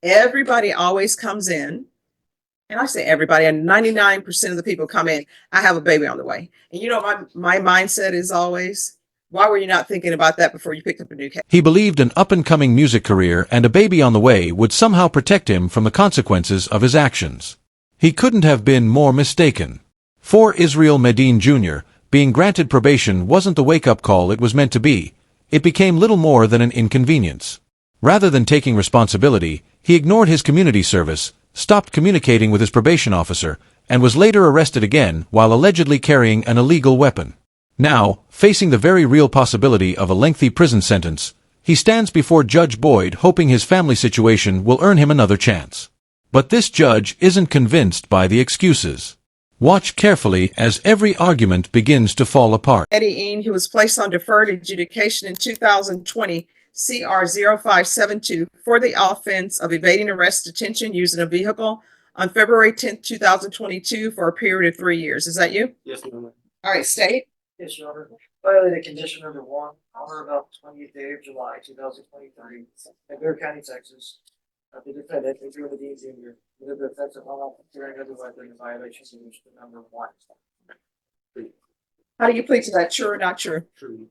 Everybody always comes in, and I say everybody, and 99% of the people come in, I have a baby on the way. And you know, my mindset is always, why were you not thinking about that before you picked up a new case? He believed an up-and-coming music career and a baby on the way would somehow protect him from the consequences of his actions. He couldn't have been more mistaken. For Israel Medine Jr., being granted probation wasn't the wake-up call it was meant to be. It became little more than an inconvenience. Rather than taking responsibility, he ignored his community service, stopped communicating with his probation officer, and was later arrested again while allegedly carrying an illegal weapon. Now, facing the very real possibility of a lengthy prison sentence, he stands before Judge Boyd hoping his family situation will earn him another chance. But this judge isn't convinced by the excuses. Watch carefully as every argument begins to fall apart. Eddie Ean, who was placed on deferred adjudication in 2020 CR 0572 for the offense of evading arrest, detention, using a vehicle on February 10th, 2022 for a period of 3 years. Is that you? Yes, ma'am. All right, state. Yes, Your Honor. Violated condition number 1 on or about the 20th day of July, 2023, in Bear County, Texas. The defendant, Israel Medine Jr., with the offense of unlawful carrying of a weapon in violation of condition number 1. How do you plead to that? True or not true? True.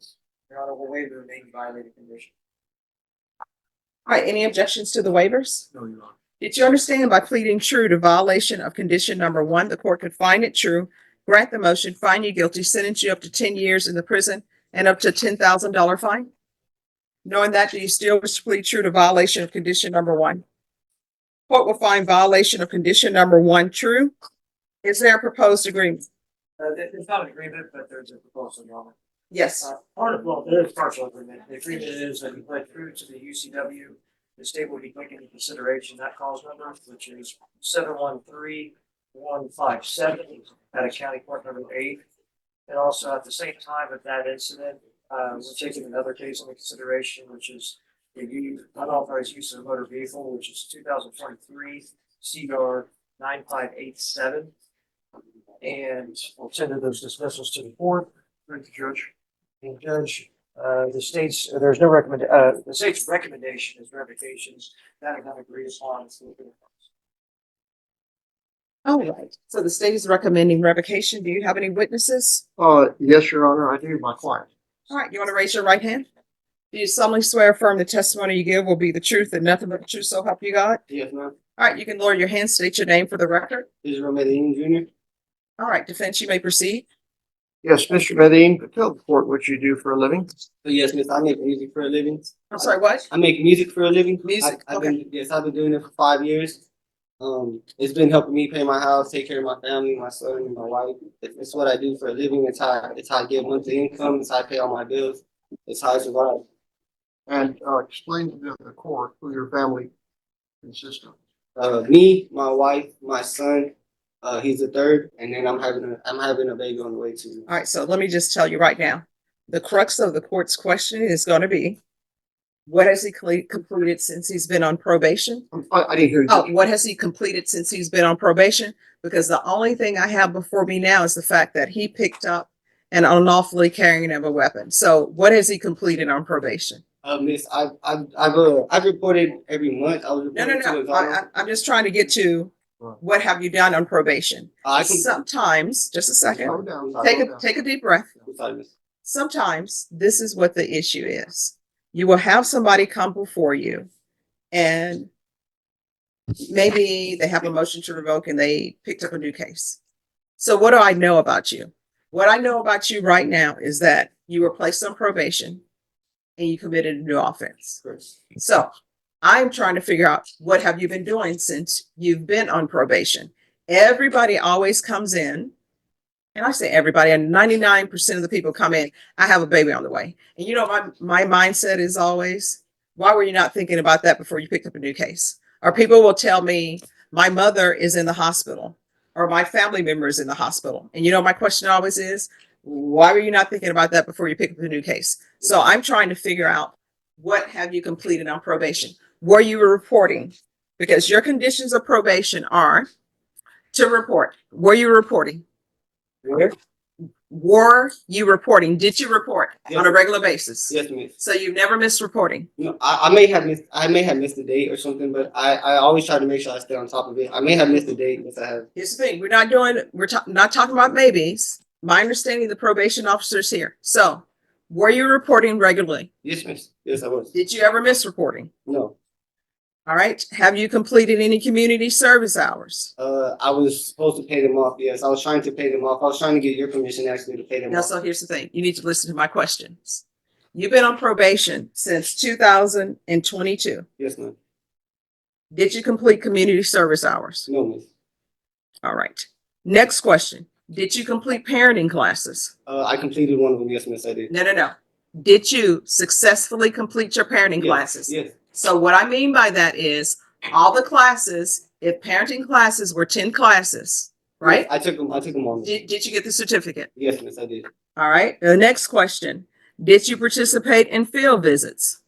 Your Honor, will waive the remaining violated condition. All right, any objections to the waivers? No, Your Honor. Did you understand by pleading true to violation of condition number 1, the court could find it true, grant the motion, find you guilty, sentence you up to 10 years in the prison, and up to $10,000 fine? Knowing that, do you still wish to plead true to violation of condition number 1? Court will find violation of condition number 1 true. Is there a proposed agreement? There's not an agreement, but there's a proposal, Your Honor. Yes. There is partial agreement. The agreement is that we pled true to the UCW. The state will be taking into consideration that cause number, which is 713157 at a county court number 8. And also at the same time of that incident, we're taking another case into consideration, which is the unauthorized use of a motor vehicle, which is 2023 CR 9587. And we'll send those dismissals to the court. Thank you, Judge. And Judge, the state's recommendation is revocations that have not agreed upon. All right. So the state is recommending revocation. Do you have any witnesses? Yes, Your Honor, I do. My client. All right. You want to raise your right hand? Do you solemnly swear affirm the testimony you give will be the truth and nothing but the truth, so help you God? Yes, ma'am. All right. You can lower your hand, state your name for the record. Israel Medine Jr. All right. Defense, you may proceed. Yes, Mr. Medine, tell the court what you do for a living. Yes, miss, I make music for a living. I'm sorry, what? I make music for a living. Music, I've okay. I've been doing it for 5 years. It's been helping me pay my house, take care of my family, my son, and my wife. It's what I do for a living. It's how I get monthly income. It's how I pay all my bills. It's how I survive. And explain to the court who your family consists of. Me, my wife, my son. He's the third, and then I'm having a baby on the way too. All right. So let me just tell you right now, the crux of the court's question is going to be, what has he completed since he's been on probation? I didn't hear you. Oh, what has he completed since he's been on probation? Because the only thing I have before me now is the fact that he picked up an unlawfully carrying of a weapon. So what has he completed on probation? Miss, I've reported every month. No. I'm just trying to get to what have you done on probation? Sometimes, just a second, Slow down. take a deep breath. Sometimes this is what the issue is. You will have somebody come before you and maybe they have a motion to revoke and they picked up a new case. So what do I know about you? What I know about you right now is that you were placed on probation and you committed a new offense. So I'm trying to figure out, what have you been doing since you've been on probation? Everybody always comes in, and I say everybody, and 99% of the people come in, I have a baby on the way. And you know, my mindset is always, why were you not thinking about that before you picked up a new case? Or people will tell me, my mother is in the hospital, or my family member is in the hospital. And you know, my question always is, why were you not thinking about that before you picked up a new case? So I'm trying to figure out, what have you completed on probation? Were you reporting? Because your conditions of probation are to report. Were you reporting? Where? Were you reporting? Did you report Yes. on a regular basis? Yes, miss. So you've never missed reporting? No, I may have missed a date or something, but I always try to make sure I stay on top of it. I may have missed a date, if I have. Here's the thing, not talking about maybes. My understanding, the probation officer's here. So were you reporting regularly? Yes, miss. Yes, I was. Did you ever miss reporting? No. All right. Have you completed any community service hours? I was supposed to pay them off. Yes, I was trying to pay them off. I was trying to get your permission actually to pay them Now, off. so here's the thing. You need to listen to my questions. You've been on probation since 2022. Yes, ma'am. Did you complete community service hours? No, miss. All right. Next question. Did you complete parenting classes? I completed one of them. Yes, miss, I did. No. Did you successfully complete your parenting classes? Yes. So what I mean by that is all the classes, if parenting classes were 10 classes, right? Yes, I took them all. Miss. Did you get the certificate? Yes, miss, I did. All right. The next question. Did you participate in field visits?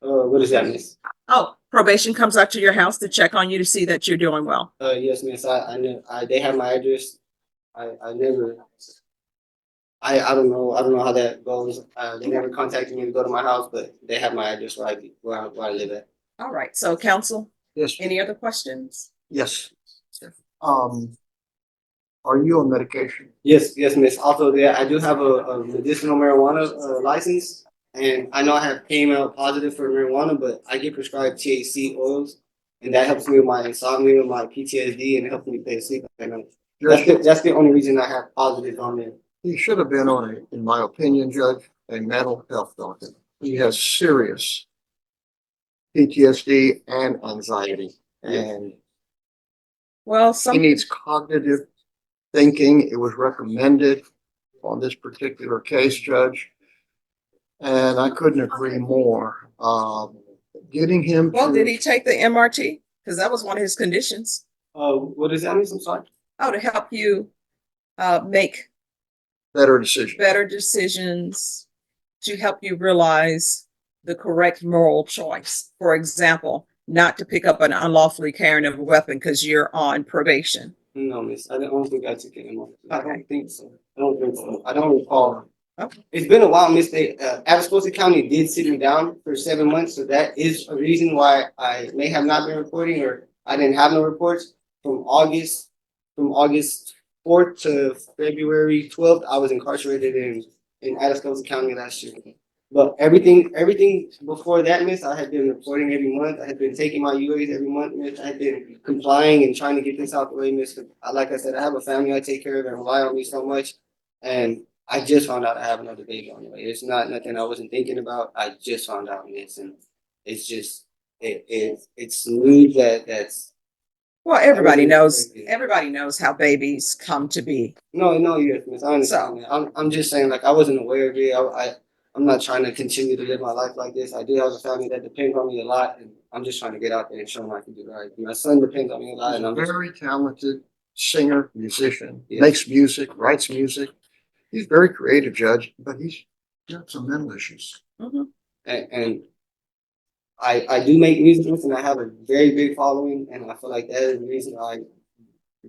What is that, miss? Oh, probation comes out to your house to check on you to see that you're doing well. Yes, miss. I know. They have my address. I never. I don't know. I don't know how that goes. They never contacted me to go to my house, but they have my address where I live at. All right. So counsel, Yes, any other questions? yes. Are you on medication? Yes, miss. Also, I do have a medicinal marijuana license, and I know I have came out positive for marijuana, but I get prescribed THC oils, and that helps me with my insomnia, my PTSD, and it helps me stay asleep at night. That's the only reason I have positive on there. He should have been on in my opinion, Judge, a mental health doctor. He has serious PTSD and anxiety, and Well, he needs cognitive thinking. It was recommended on this particular case, Judge, and I couldn't agree more. Getting him well, to did he take the MRT? Because that was one of his conditions. What is that, miss? I'm sorry. Oh, to help you make better decision. better decisions, to help you realize the correct moral choice. For example, not to pick up an unlawfully carrying of a weapon because you're on probation. No, miss. I don't think I took it anymore. I Okay. don't think so. I don't think so. I don't recall. Okay. It's been a while, miss. Atascosa County did sit me down for 7 months, so that is a reason why I may have not been reporting, or I didn't have no reports from August 4th to February 12th. I was incarcerated in Atascosa County last year. But everything before that, miss, I had been reporting every month. I had been taking my UAs every month, miss. I had been complying and trying to get this out the way, miss. Like I said, I have a family I take care of and rely on me so much. And I just found out I have another baby on the way. It's not nothing I wasn't thinking about. I just found out, miss, and it's just it's news that's Well, everybody I knows. wasn't- Everybody knows how babies come to be. no, yes, miss. I understand that. I'm just saying, like, I wasn't aware of it. I'm not trying to continue to live my life like this. I do have a family that depends on me a lot, and I'm just trying to get out there and show them I can do right. My son depends on me a lot, He's and a I'm just very talented singer, musician, Yeah. makes music, writes music. He's very creative, Judge, but he's got some mental issues. Mhm. and I do make music, and I have a very big following, and I feel like that is the reason I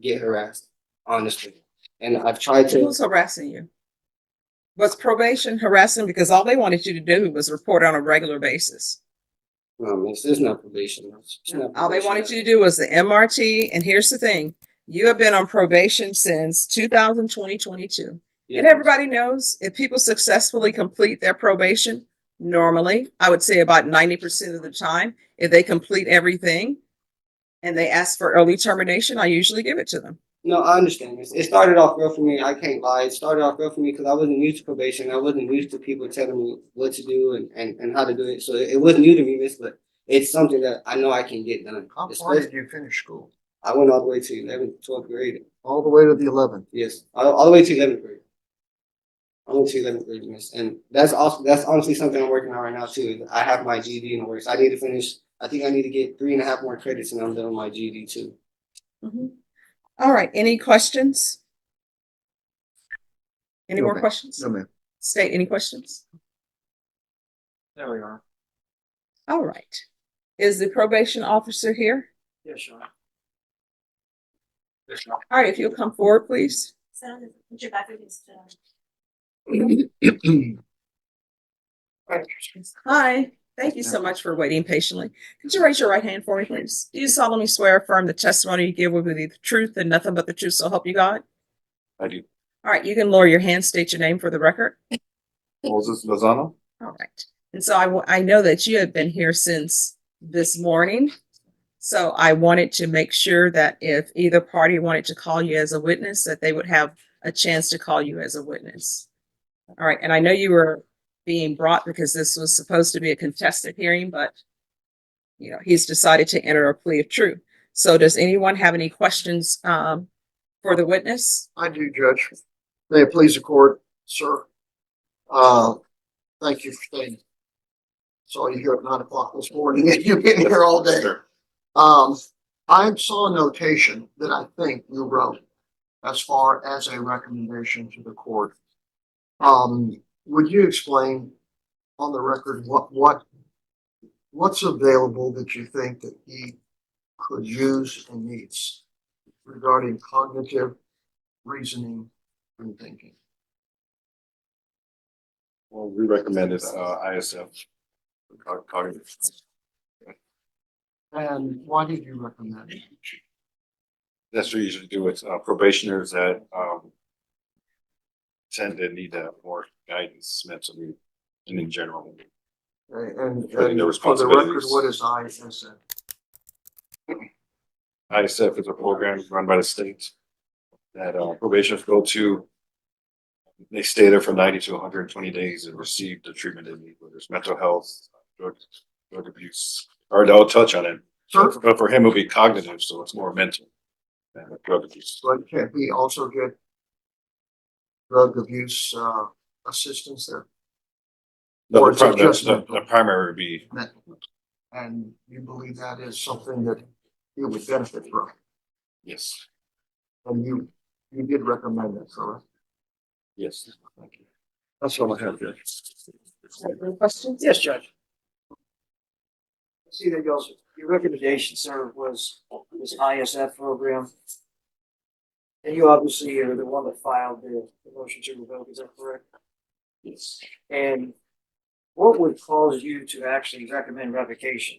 get harassed, honestly. And I've tried to. Who's harassing you? Was probation harassing? Because all they wanted you to do was report on a regular basis. It's not probation. It's not All they probation. wanted you to do was the MRT. And here's the thing. You have been on probation since 2022. Yeah. And everybody knows if people successfully complete their probation, normally, I would say about 90% of the time, if they complete everything and they ask for early termination, I usually give it to them. No, I understand this. It started off real for me. I can't lie. It started off real for me because I wasn't used to probation. I wasn't used to people telling me what to do and how to do it. So it was new to me, miss, but it's something that I know I can get done. How far did you finish school? I went all the way to 11th, 12th grade. All the way to the 11th. Yes, all the way to 11th grade. I went to 11th grade, miss, and that's honestly something I'm working on right now too. I have my GED in the works. I need to finish. I think I need to get 3.5 more credits, and I'm done with my GED too. Mhm. All right. Any questions? Any more Okay. questions? No, ma'am. State any questions? There we are. All right. Is the probation officer here? Yes, sure. All right. If you'll come forward, please. So, put your back against the Hi, thank you so much for waiting patiently. Could you raise your right hand for me, please? Do you solemnly swear or affirm the testimony you give will be the truth and nothing but the truth, so help you God? I do. All right, you can lower your hand, state your name for the record. Moses Lozano? All right. And so I know that you have been here since this morning. So I wanted to make sure that if either party wanted to call you as a witness, that they would have a chance to call you as a witness. All right. And I know you were being brought because this was supposed to be a contested hearing, but he's decided to enter a plea of truth. So does anyone have any questions for the witness? I do, Judge. May it please the court, sir. Thank you for staying. Saw you here at 9 o'clock this morning and you've been here all day. I saw a notation that I think you wrote as far as a recommendation to the court. Would you explain on the record what's available that you think that he could use and needs regarding cognitive reasoning and thinking? Well, we recommended ISF. Cognitive. And why did you recommend it? That's what you usually do with probationers that tend to need more guidance mentally and in general. And Putting the for the record, responsibilities. what is ISF? ISF is a program run by the state that probationers go to. They stay there for 90 to 120 days and receive the treatment they need, whether it's mental health, drug abuse, or they'll touch on it. Sure. But for him, it'll be cognitive, so it's more mental than drug abuse. But can't he also get drug abuse assistance there? No, Or is it just the mental? primary would be And you believe that is something that he would benefit from? yes, And you did recommend that, correct? yes. Thank you. That's all I have, Judge. Any questions? Yes, Judge. See, there goes. Your recommendation, sir, was this ISF program. And you obviously are the one that filed the motion to revoke, is that correct? Yes. And what would cause you to actually recommend revocation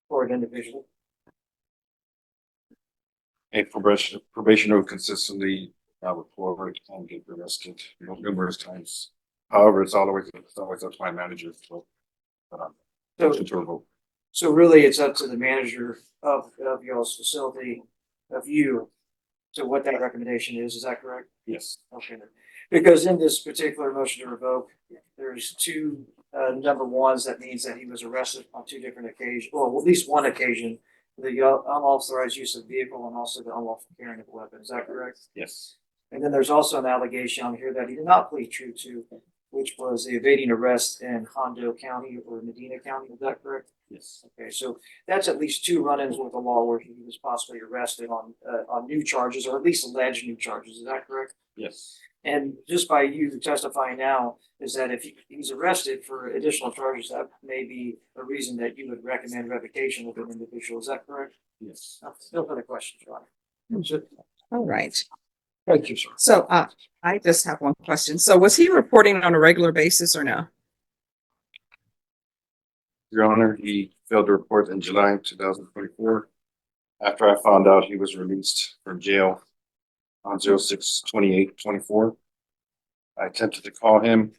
for an individual? A probationer who consistently report and get arrested numerous times. However, it's always up to my manager. So, motion to revoke. So really, it's up to the manager of y'all's facility, of you, to what that recommendation is that correct? Yes. Okay. Because in this particular motion to revoke, there's two number ones. That means that he was arrested on two different occasions, or at least one occasion, the unauthorized use of vehicle and also the unlawful carrying of a weapon. Is that correct? Yes. And then there's also an allegation on here that he did not plead true to, which was the evading arrest in Hondo County or Medina County. Is that correct? Yes. Okay, so that's at least two run-ins with the law where he was possibly arrested on new charges, or at least alleged new charges. Is that correct? Yes. And just by you testifying now, is that if he's arrested for additional charges, that may be a reason that you would recommend revocation of an individual. Is that correct? Yes. No further questions, Your Honor. All right. Thank you, sir. So I just have one question. So was he reporting on a regular basis or no? Your Honor, he failed to report in July 2024. After I found out he was released from jail on 06/28/24, I attempted to call him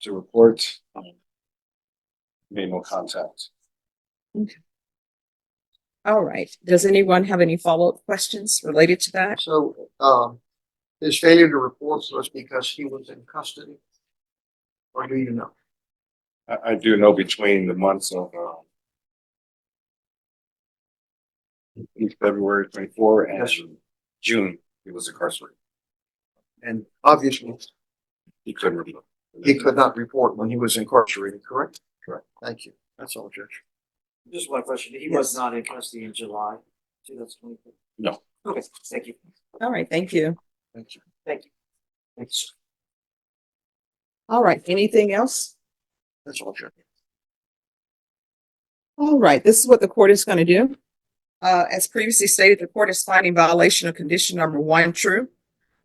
to report. Made no contact. All right. Does anyone have any follow-up questions related to that? So, his failure to report was because he was in custody? Or do you know? I do know between the months of February 24 and Yes. June, he was incarcerated. And obviously, He couldn't report. he could not report when he was incarcerated, correct? Correct. Thank you. That's all, Judge. Just one question. He Yes. was not in custody in July 2024. No. Okay, thank you. All right. Thank you. Thank you. Thank you. Thanks. All right. Anything else? That's all, Judge. All right. This is what the court is going to do. As previously stated, the court is finding violation of condition number 1 true.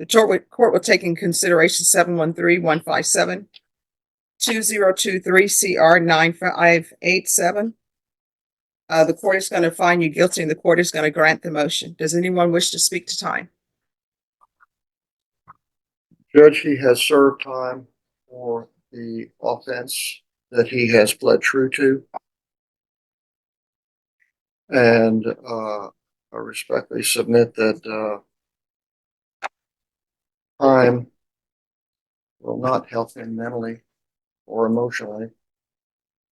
The court will take in consideration 713-157, 2023 CR 9587. The court is going to find you guilty and the court is going to grant the motion. Does anyone wish to speak to time? Judge, he has served time for the offense that he has pled true to. And I respectfully submit that time will not help him mentally or emotionally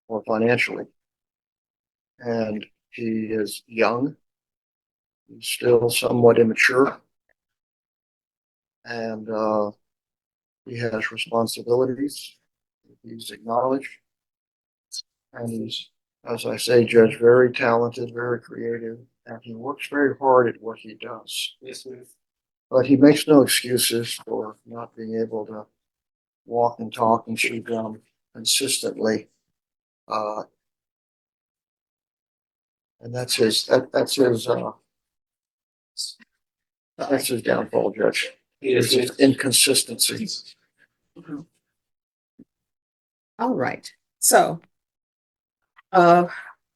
or financially. And he is young. He's still somewhat immature. And he has responsibilities. He's acknowledged. And he's, as I say, Judge, very talented, very creative, and he works very hard at what he does. Yes, ma'am. But he makes no excuses for not being able to walk and talk and chew gum consistently. And that's his downfall, Judge. Yes, It's ma'am. his inconsistency. All right. So,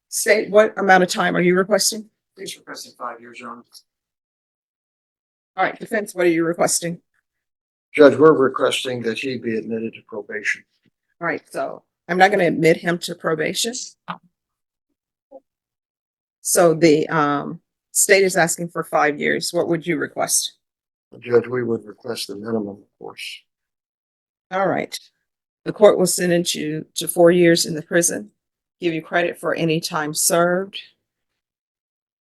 state, what amount of time are you requesting? Please requesting 5 years, Your Honor. All right, defense, what are you requesting? Judge, we're requesting that he be admitted to probation. All right, so I'm not going to admit him to probation. So the state is asking for 5 years. What would you request? Judge, we would request the minimum, of course. All right. The court will sentence you to 4 years in the prison, give you credit for any time served.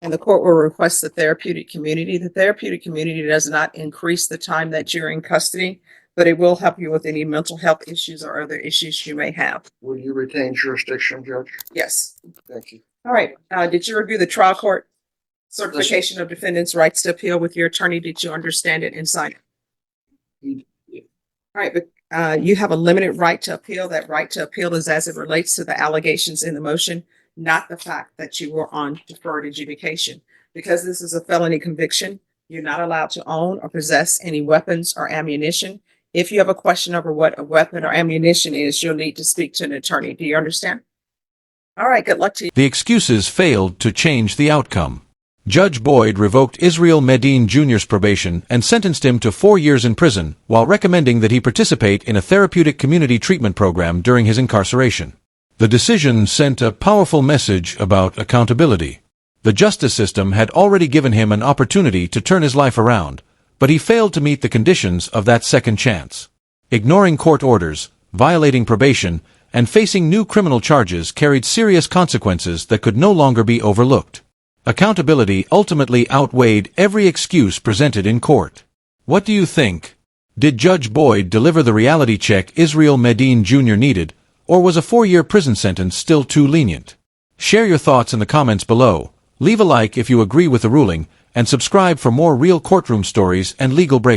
And the court will request the therapeutic community. The therapeutic community does not increase the time that you're in custody, but it will help you with any mental health issues or other issues you may have. Will you retain jurisdiction, Judge? Yes. Thank you. All right. Did you review the trial court certification of defendant's rights to appeal with your attorney? Did you understand it and sign it? Yeah. All right, but you have a limited right to appeal. That right to appeal is as it relates to the allegations in the motion, not the fact that you were on deferred adjudication. Because this is a felony conviction, you're not allowed to own or possess any weapons or ammunition. If you have a question over what a weapon or ammunition is, you'll need to speak to an attorney. Do you understand? All right, good luck to you. The excuses failed to change the outcome. Judge Boyd revoked Israel Medine Jr.'s probation and sentenced him to 4 years in prison, while recommending that he participate in a therapeutic community treatment program during his incarceration. The decision sent a powerful message about accountability. The justice system had already given him an opportunity to turn his life around, but he failed to meet the conditions of that second chance. Ignoring court orders, violating probation, and facing new criminal charges carried serious consequences that could no longer be overlooked. Accountability ultimately outweighed every excuse presented in court. What do you think? Did Judge Boyd deliver the reality check Israel Medine Jr. needed, or was a 4-year prison sentence still too lenient? Share your thoughts in the comments below, leave a like if you agree with the ruling, and subscribe for more real courtroom stories and legal breakdowns.